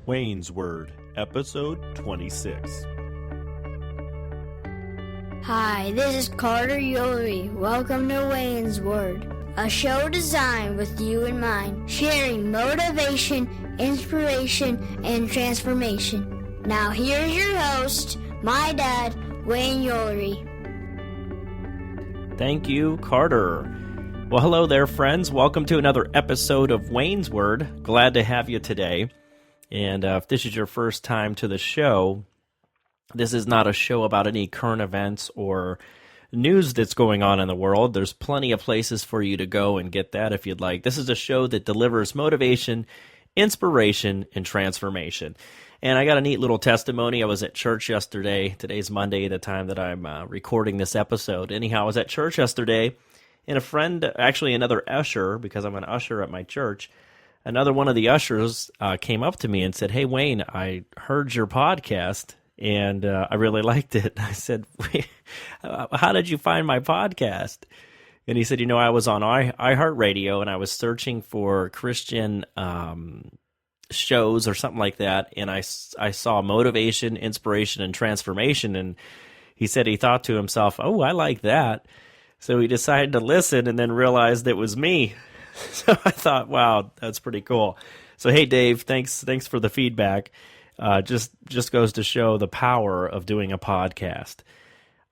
Wayne's Word, Episode 26. Hi, this is Carter Ulery. Welcome to Wayne's Word, a show designed with you in mind, sharing motivation, inspiration, and transformation. Now here's your host, my dad, Wayne Ulery. Thank you, Carter. Well, hello there, friends. Welcome to another episode of Wayne's Word. Glad to have you today. And if this is your first time to the show, this is not a show about any current events or news that's going on in the world. There's plenty of places for you to go and get that if you'd like. This is a show that delivers motivation, inspiration, and transformation. And I got a neat little testimony. I was at church yesterday. Today's Monday, the time that I'm recording this episode. Anyhow, I was at church yesterday, and a friend, actually another usher, because I'm an usher at my church, another one of the ushers came up to me and said, "Hey, Wayne, I heard your podcast, and I really liked it." I said, "How did you find my podcast?" And he said, I was on iHeartRadio, and I was searching for Christian shows or something like that, and I saw motivation, inspiration, and transformation, and he said he thought to himself, "Oh, I like that." So he decided to listen and then realized it was me. So I thought, wow, that's pretty cool. So hey, Dave, thanks for the feedback. Just goes to show the power of doing a podcast.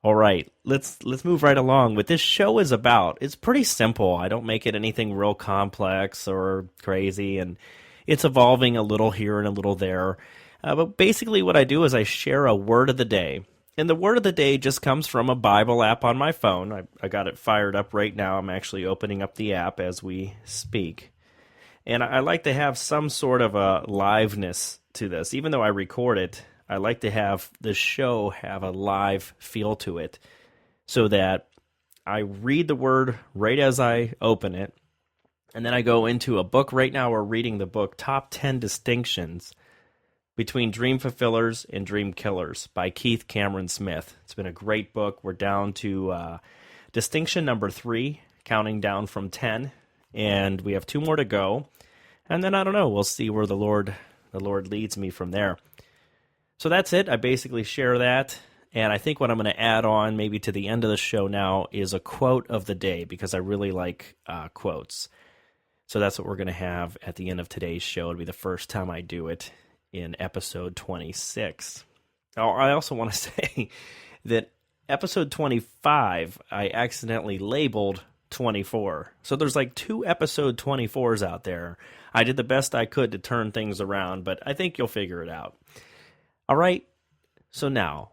All right, let's move right along. What this show is about, it's pretty simple. I don't make it anything real complex or crazy, and it's evolving a little here and a little there. But basically what I do is I share a word of the day. And the word of the day just comes from a Bible app on my phone. I got it fired up right now. I'm actually opening up the app as we speak. And I like to have some sort of a liveness to this. Even though I record it, I like to have the show have a live feel to it so that I read the word right as I open it. And then I go into a book. Right now we're reading the book Top 10 Distinctions Between Dream Fulfillers and Dream Killers by Keith Cameron Smith. It's been a great book. We're down to distinction number 3, counting down from 10, and we have 2 more to go. And then I don't know, we'll see where the Lord leads me from there. So that's it. I basically share that, and I think what I'm going to add on maybe to the end of the show now is a quote of the day, because I really like quotes. So that's what we're going to have at the end of today's show. It'll be the first time I do it in episode 26. Oh, I also want to say that episode 25, I accidentally labeled 24. So there's like 2 episode 24s out there. I did the best I could to turn things around, but I think you'll figure it out. All right, so now,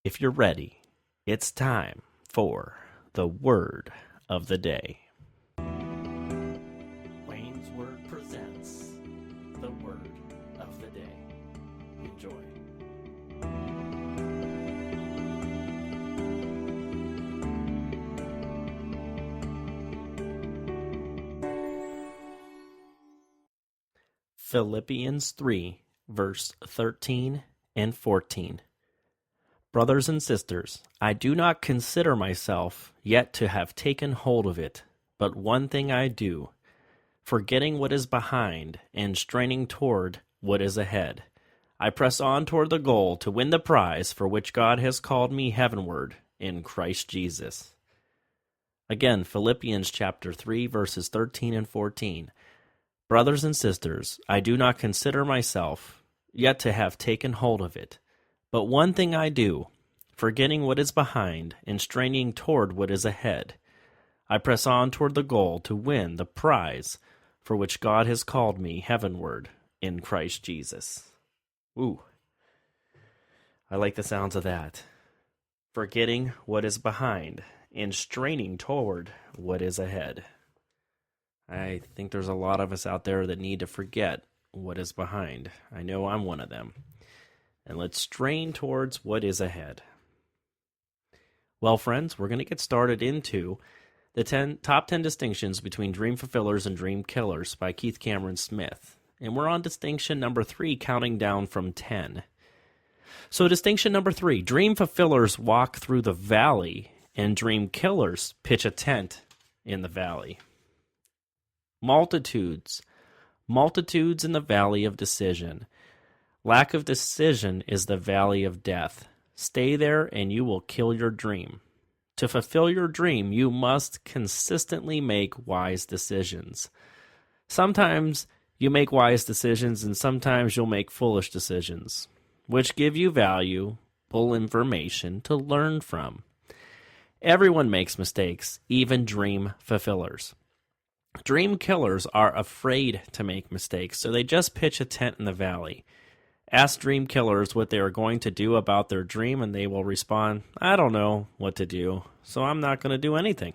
if you're ready, it's time for the word of the day. Wayne's Word presents the word of the day. Enjoy. Philippians 3, verse 13 and 14. Brothers and sisters, I do not consider myself yet to have taken hold of it, but one thing I do, forgetting what is behind and straining toward what is ahead. I press on toward the goal to win the prize for which God has called me heavenward in Christ Jesus. Again, Philippians chapter 3, verses 13 and 14. Brothers and sisters, I do not consider myself yet to have taken hold of it, but one thing I do, forgetting what is behind and straining toward what is ahead. I press on toward the goal to win the prize for which God has called me heavenward in Christ Jesus. Ooh, I like the sounds of that. Forgetting what is behind and straining toward what is ahead. I think there's a lot of us out there that need to forget what is behind. I know I'm one of them. And let's strain towards what is ahead. Well, friends, we're going to get started into the top 10 distinctions between dream fulfillers and dream killers by Keith Cameron Smith. And we're on distinction number 3, counting down from 10. So distinction number 3, dream fulfillers walk through the valley and dream killers pitch a tent in the valley. Multitudes in the valley of decision. Lack of decision is the valley of death. Stay there and you will kill your dream. To fulfill your dream, you must consistently make wise decisions. Sometimes you make wise decisions and sometimes you'll make foolish decisions, which give you valuable information to learn from. Everyone makes mistakes, even dream fulfillers. Dream killers are afraid to make mistakes, so they just pitch a tent in the valley. Ask dream killers what they are going to do about their dream, and they will respond, "I don't know what to do, so I'm not going to do anything."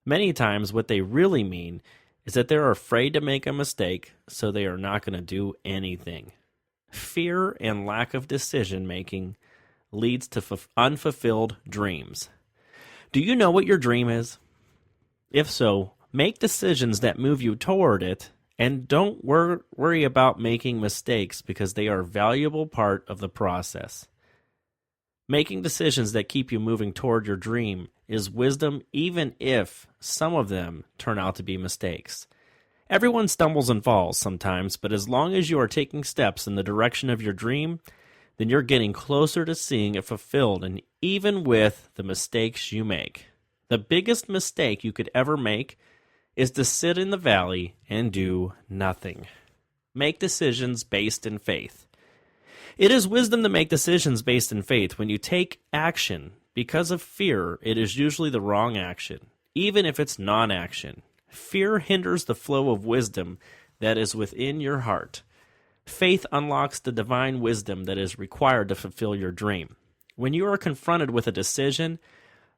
Many times what they really mean is that they're afraid to make a mistake, so they are not going to do anything. Fear and lack of decision-making leads to unfulfilled dreams. Do you know what your dream is? If so, make decisions that move you toward it, and don't worry about making mistakes because they are a valuable part of the process. Making decisions that keep you moving toward your dream is wisdom, even if some of them turn out to be mistakes. Everyone stumbles and falls sometimes, but as long as you are taking steps in the direction of your dream, then you're getting closer to seeing it fulfilled, and even with the mistakes you make. The biggest mistake you could ever make is to sit in the valley and do nothing. Make decisions based in faith. It is wisdom to make decisions based in faith. When you take action because of fear, it is usually the wrong action, even if it's non-action. Fear hinders the flow of wisdom that is within your heart. Faith unlocks the divine wisdom that is required to fulfill your dream. When you are confronted with a decision,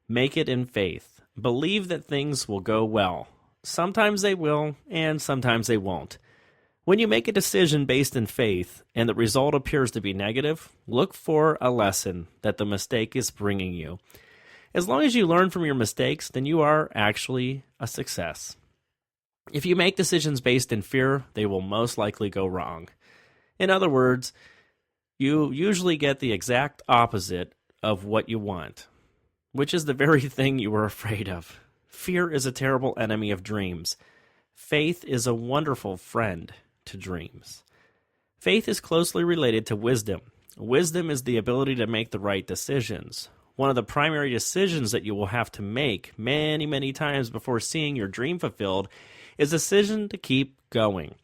make it in faith. Believe that things will go well. Sometimes they will, and sometimes they won't. When you make a decision based in faith, and the result appears to be negative, look for a lesson that the mistake is bringing you. As long as you learn from your mistakes, then you are actually a success. If you make decisions based in fear, they will most likely go wrong. In other words, you usually get the exact opposite of what you want, which is the very thing you were afraid of. Fear is a terrible enemy of dreams. Faith is a wonderful friend to dreams. Faith is closely related to wisdom. Wisdom is the ability to make the right decisions. One of the primary decisions that you will have to make many, many times before seeing your dream fulfilled is a decision to keep going.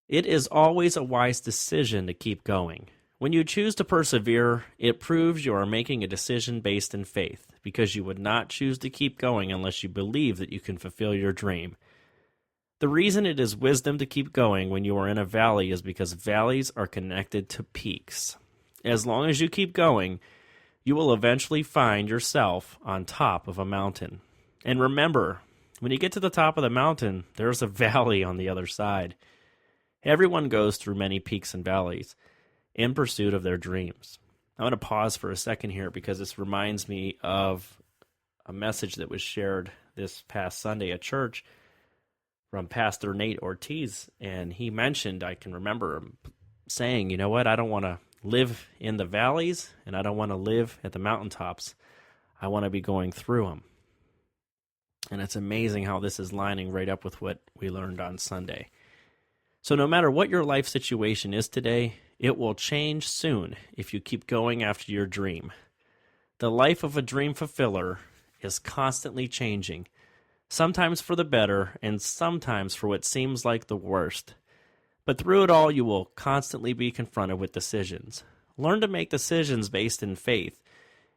It is always a wise decision to keep going. When you choose to persevere, it proves you are making a decision based in faith, because you would not choose to keep going unless you believe that you can fulfill your dream. The reason it is wisdom to keep going when you are in a valley is because valleys are connected to peaks. As long as you keep going, you will eventually find yourself on top of a mountain. And remember, when you get to the top of the mountain, there's a valley on the other side. Everyone goes through many peaks and valleys in pursuit of their dreams. I'm going to pause for a second here because this reminds me of a message that was shared this past Sunday at church from Pastor Nate Ortiz, and he mentioned, I can remember him saying, you know what, I don't want to live in the valleys, and I don't want to live at the mountaintops. I want to be going through them. And it's amazing how this is lining right up with what we learned on Sunday. So no matter what your life situation is today, it will change soon if you keep going after your dream. The life of a dream fulfiller is constantly changing, sometimes for the better and sometimes for what seems like the worst. But through it all, you will constantly be confronted with decisions. Learn to make decisions based in faith,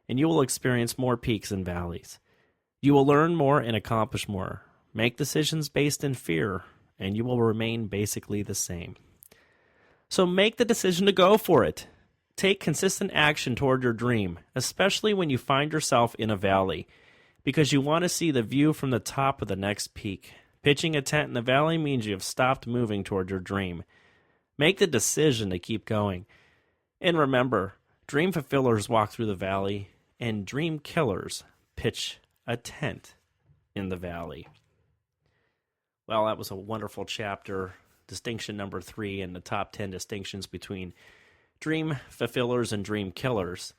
and you will experience more peaks and valleys. You will learn more and accomplish more. Make decisions based in fear, and you will remain basically the same. So make the decision to go for it. Take consistent action toward your dream, especially when you find yourself in a valley, because you want to see the view from the top of the next peak. Pitching a tent in the valley means you have stopped moving toward your dream. Make the decision to keep going. And remember, dream fulfillers walk through the valley, and dream killers pitch a tent in the valley. Well, that was a wonderful chapter. Distinction number 3 in the top 10 distinctions between dream fulfillers and dream killers.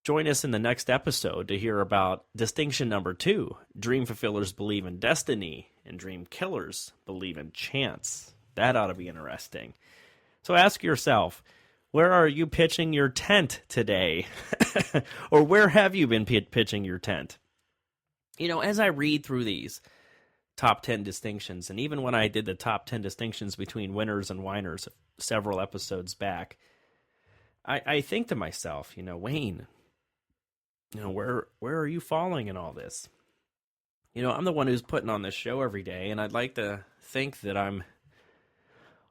Join us in the next episode to hear about distinction number 2. Dream fulfillers believe in destiny, and dream killers believe in chance. That ought to be interesting. So ask yourself, where are you pitching your tent today? Or where have you been pitching your tent? You know, as I read through these top 10 distinctions, and even when I did the top 10 distinctions between winners and whiners several episodes back, I think to myself, Wayne, where are you falling in all this? I'm the one who's putting on this show every day, and I'd like to think that I'm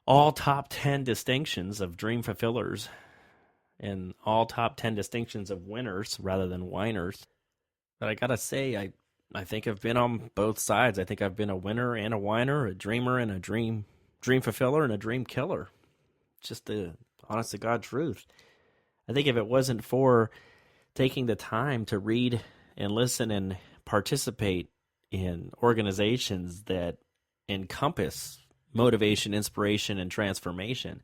all top 10 distinctions of dream fulfillers and all top 10 distinctions of winners rather than whiners. But I gotta say, I think I've been on both sides. I think I've been a winner and a whiner, a dreamer and a dream fulfiller and a dream killer. Just the honest to God truth. I think if it wasn't for taking the time to read and listen and participate in organizations that encompass motivation, inspiration, and transformation,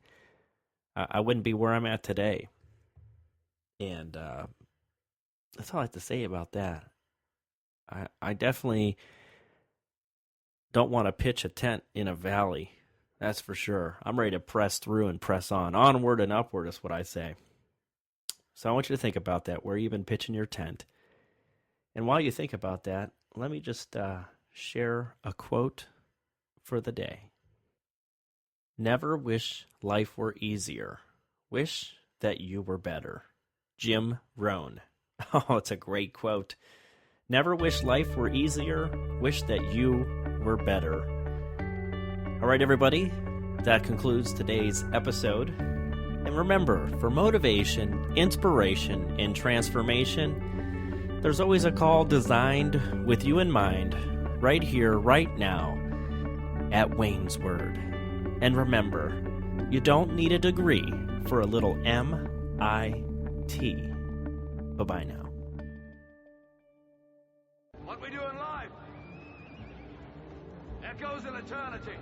I wouldn't be where I'm at today. And that's all I have to say about that. I definitely don't want to pitch a tent in a valley. That's for sure. I'm ready to press through and press on. Onward and upward is what I say. So I want you to think about that, where you've been pitching your tent. And while you think about that, let me just share a quote for the day. Never wish life were easier. Wish that you were better. Jim Rohn. Oh, it's a great quote. Never wish life were easier. Wish that you were better. All right, everybody. That concludes today's episode. And remember, for motivation, inspiration, and transformation, there's always a call designed with you in mind, right here, right now, at Wayne's Word. And remember, you don't need a degree for a little M.I.T. Bye-bye now. What we do in life echoes in eternity.